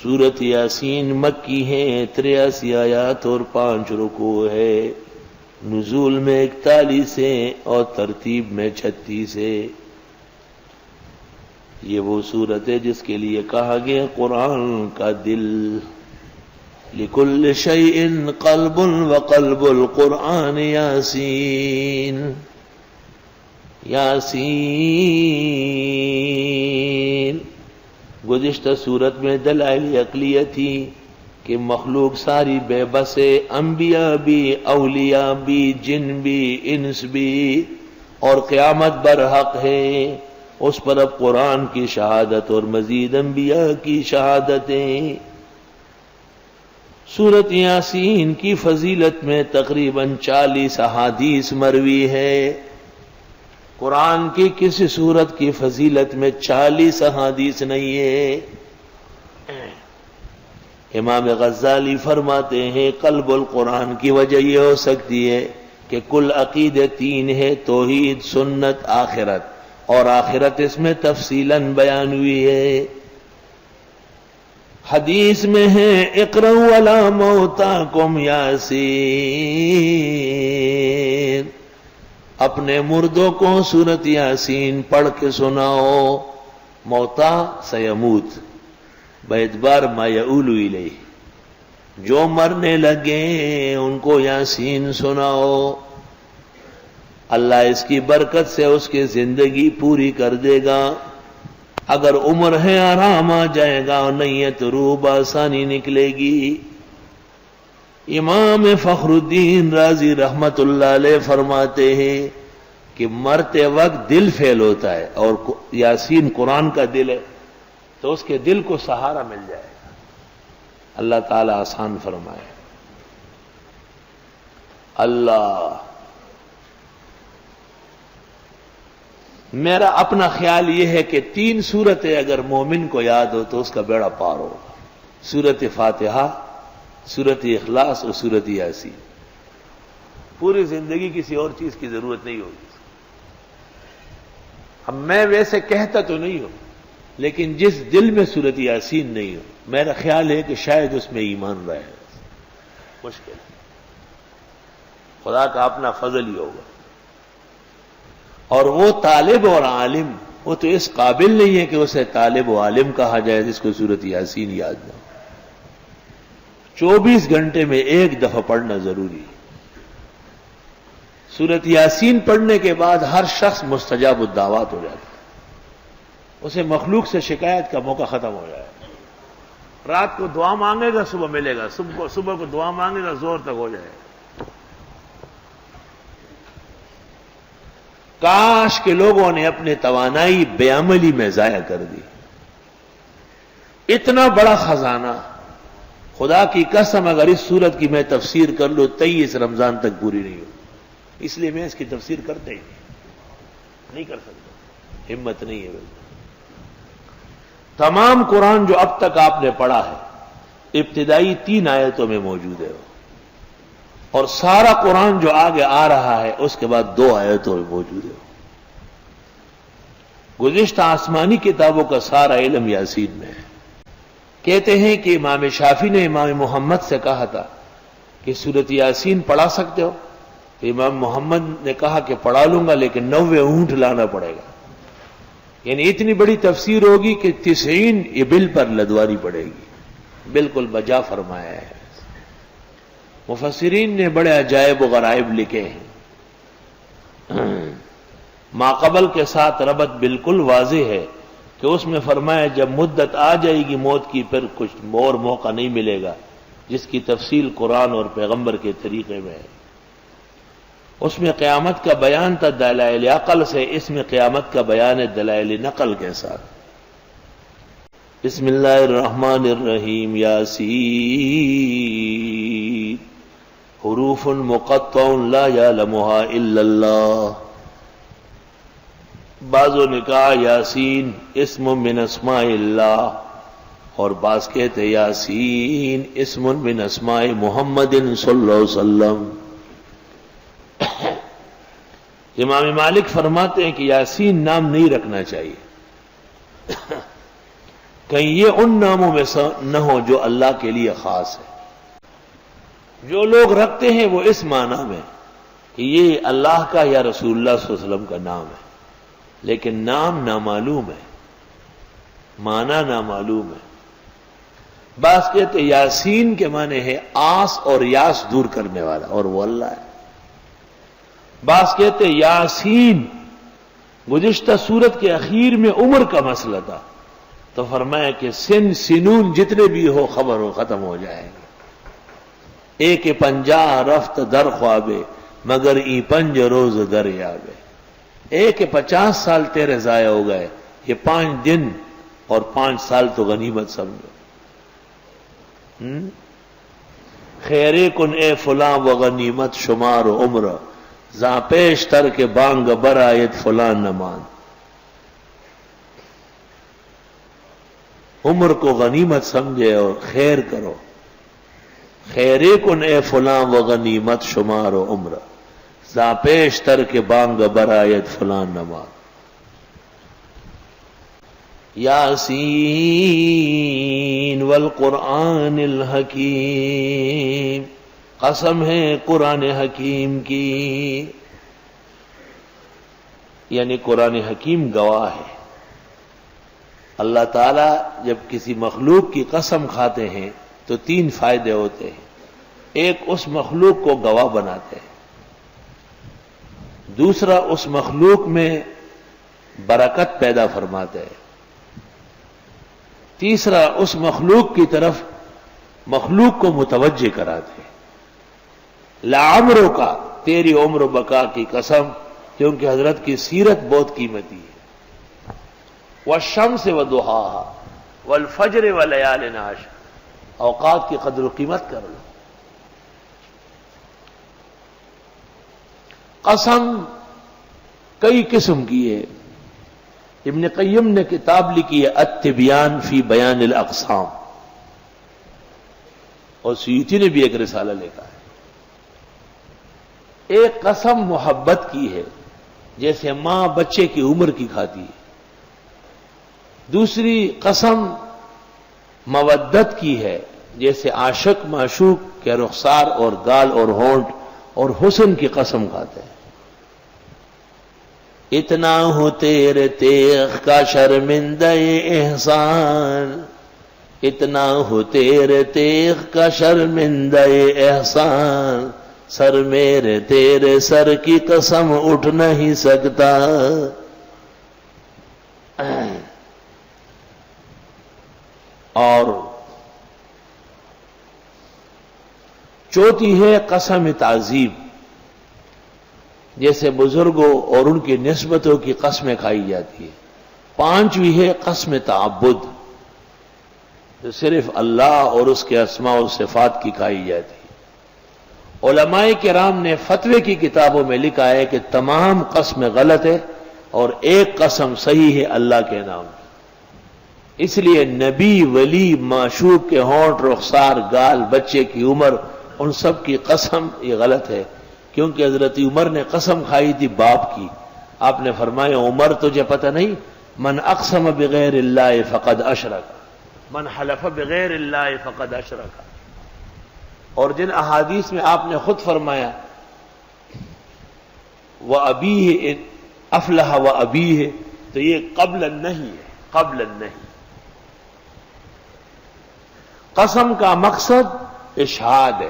سورت یاسین مکی ہے، 83 آیات اور 5 رکوع ہے، نزول میں 41 ہے اور ترتیب میں 36 ہے۔ یہ وہ سورت ہے جس کے لیے کہا گیا قرآن کا دل، لِكُلِّ شَيْءٍ قَلْبٌ وَقَلْبُ الْقُرْآنِ یاسین۔ یاسین گزشتہ صورت میں دلائل عقلیہ تھی کہ مخلوق ساری بے بس ہے، انبیاء بھی، اولیاء بھی، جن بھی، انس بھی، اور قیامت برحق ہے۔ اس پر اب قرآن کی شہادت اور مزید انبیاء کی شہادتیں۔ سورت یاسین کی فضیلت میں تقریباً 40 احادیث مروی ہے۔ قرآن کی کسی سورت کی فضیلت میں 40 احادیث نہیں ہے۔ امام غزالی فرماتے ہیں قلب القرآن کی وجہ یہ ہو سکتی ہے کہ کل عقیدے 3 ہے، توحید، سنت، آخرت، اور آخرت اس میں تفصیلاً بیان ہوئی ہے۔ حدیث میں ہے اقرؤوا علی موتاکم یاسین، اپنے مردوں کو سورت یاسین پڑھ کے سناؤ۔ موتا سیموت باعتبار ما یؤول الیہ، جو مرنے لگے ان کو یاسین سناؤ، اللہ اس کی برکت سے اس کی زندگی پوری کر دے گا۔ اگر عمر ہے آرام آ جائے گا، اور نہیں ہے تو روح بآسانی نکلے گی۔ امام فخر الدین رازی رحمت اللہ علیہ فرماتے ہیں کہ مرتے وقت دل فیل ہوتا ہے، اور یاسین قرآن کا دل ہے تو اس کے دل کو سہارا مل جائے گا۔ اللہ تعالی آسان فرمائے۔ اللہ، میرا اپنا خیال یہ ہے کہ 3 سورتیں اگر مومن کو یاد ہو تو اس کا بیڑا پار ہوگا، سورت فاتحہ، سورت اخلاص اور سورت یاسین۔ پوری زندگی کسی اور چیز کی ضرورت نہیں ہوگی۔ اب میں ویسے کہتا تو نہیں ہوں، لیکن جس دل میں سورت یاسین نہیں ہو، میرا خیال ہے کہ شاید اس میں ایمان رہے، مشکل ہے، خدا کا اپنا فضل ہی ہوگا۔ اور وہ طالب اور عالم، وہ تو اس قابل نہیں ہے کہ اسے طالب و عالم کہا جائے جس کو سورت یاسین یاد نہ ہو۔ 24 گھنٹے میں 1 دفعہ پڑھنا ضروری ہے۔ سورت یاسین پڑھنے کے بعد ہر شخص مستجاب الدعوات ہو جاتا ہے، اسے مخلوق سے شکایت کا موقع ختم ہو جائے۔ رات کو دعا مانگے گا، صبح ملے گا، صبح کو دعا مانگے گا، زور تک ہو جائے گا۔ کاش کہ لوگوں نے اپنے توانائی بے عملی میں ضائع کر دی۔ اتنا بڑا خزانہ، خدا کی قسم اگر اس سورت کی میں تفسیر کر لوں 23 رمضان تک پوری نہیں ہو، اس لیے میں اس کی تفسیر کرتے ہی نہیں کر سکتا، ہمت نہیں ہے بالکل۔ تمام قرآن جو اب تک آپ نے پڑھا ہے ابتدائی 3 آیتوں میں موجود ہے، اور سارا قرآن جو آگے آ رہا ہے اس کے بعد 2 آیتوں میں موجود ہے۔ گزشتہ آسمانی کتابوں کا سارا علم یاسین میں ہے۔ کہتے ہیں کہ امام شافعی نے امام محمد سے کہا تھا کہ سورت یاسین پڑھا سکتے ہو؟ تو امام محمد نے کہا کہ پڑھا لوں گا، لیکن 90 اونٹ لانا پڑے گا، یعنی اتنی بڑی تفسیر ہوگی کہ 90 ابل پر لدوانی پڑے گی۔ بالکل بجا فرمایا ہے۔ مفسرین نے بڑے عجائب و غرائب لکھے ہیں، ماقبل کے ساتھ ربط بالکل واضح ہے کہ اس میں فرمایا جب مدت آ جائے گی موت کی، پھر کچھ اور موقع نہیں ملے گا، جس کی تفصیل قرآن اور پیغمبر کے طریقے میں ہے۔ اس میں قیامت کا بیان تھا دلائل عقل سے، اس میں قیامت کا بیان ہے دلائل نقل کے ساتھ۔ بسم اللہ الرحمن الرحیم، یاسین حروف مقطع لا یعلمها الا اللہ۔ بعضوں نے کہا یاسین اسم من اسماء اللہ، اور بعض کہتے یاسین اسم من اسماء محمد صلی اللہ علیہ وسلم۔ امام مالک فرماتے ہیں کہ یاسین نام نہیں رکھنا چاہیے، کہیں یہ ان ناموں میں نہ ہو جو اللہ کے لیے خاص ہے. جو لوگ رکھتے ہیں وہ اس معنی میں کہ یہ اللہ کا یا رسول اللہ صلی اللہ علیہ وسلم کا نام ہے، لیکن نام نامعلوم ہے، معنی نامعلوم ہے. بعض کہتے یاسین کے معنی ہے آس اور یاس دور کرنے والا، اور وہ اللہ ہے. بعض کہتے یاسین گزشتہ سورت کے اخیر میں عمر کا مسئلہ تھا، تو فرمایا کہ سن سنون جتنے بھی ہو خبر ہو ختم ہو جائے گا. ایک 50 رفت در خوابے مگر ای 5 روز در یابے. ایک 50 سال تیرے ضائع ہو گئے، یہ 5 دن اور 5 سال تو غنیمت سمجھو. خیرے کن اے فلاں و غنیمت شمار و عمر، زاں پیش تر کے بانگ برآیت فلاں نمان. عمر کو غنیمت سمجھے اور خیر کرو. خیرے کن اے فلاں و غنیمت شمار و عمر، زاں پیش تر کے بانگ برآیت فلاں نمان. یاسین والقرآن الحکیم، قسم ہے قرآن حکیم کی، یعنی قرآن حکیم گواہ ہے. اللہ تعالی جب کسی مخلوق کی قسم کھاتے ہیں تو 3 فائدے ہوتے ہیں. ایک، اس مخلوق کو گواہ بناتے ہیں. دوسرا، اس مخلوق میں برکت پیدا فرماتے ہیں. تیسرا، اس مخلوق کی طرف مخلوق کو متوجہ کراتے ہیں. لعمرو کا، تیری عمر و بقا کی قسم، کیونکہ حضرت کی سیرت بہت قیمتی ہے. والشمس وضحاها والفجر وليال عشر، اوقات کی قدر و قیمت کر لو. قسم کئی قسم کی ہے. ابن قیم نے کتاب لکھی ہے التبیان فی بیان الاقسام، اور سیوطی نے بھی ایک رسالہ لکھا ہے. ایک قسم محبت کی ہے، جیسے ماں بچے کی عمر کی کھاتی ہے. دوسری قسم مودت کی ہے، جیسے عاشق معشوق کے رخسار اور گال اور ہونٹ اور حسن کی قسم کھاتے ہیں. اتنا ہو تیرے تیغ کا شرمندہ احسان، اتنا ہو تیرے تیغ کا شرمندہ احسان، سر میرے تیرے سر کی قسم اٹھ نہیں سکتا. اور چوتھی ہے قسم تعظیم، جیسے بزرگوں اور ان کی نسبتوں کی قسمیں کھائی جاتی ہے. پانچویں ہے قسم تعبد، جو صرف اللہ اور اس کے اسماء و صفات کی کھائی جاتی ہے. علماء کرام نے فتوے کی کتابوں میں لکھا ہے کہ تمام قسم غلط ہے اور ایک قسم صحیح ہے اللہ کے نام. اس لیے نبی، ولی، معشوق کے ہونٹ، رخسار، گال، بچے کی عمر، ان سب کی قسم یہ غلط ہے، کیونکہ حضرت عمر نے قسم کھائی تھی باپ کی. آپ نے فرمایا عمر تجھے پتہ نہیں، من اقسم بغیر اللہ فقد اشرک، من حلف بغیر اللہ فقد اشرک. اور جن احادیث میں آپ نے خود فرمایا وَأَبِيهِ افلح وَأَبِيهِ، تو یہ قبل النہی ہے، قبل النہی. قسم کا مقصد اشہاد ہے.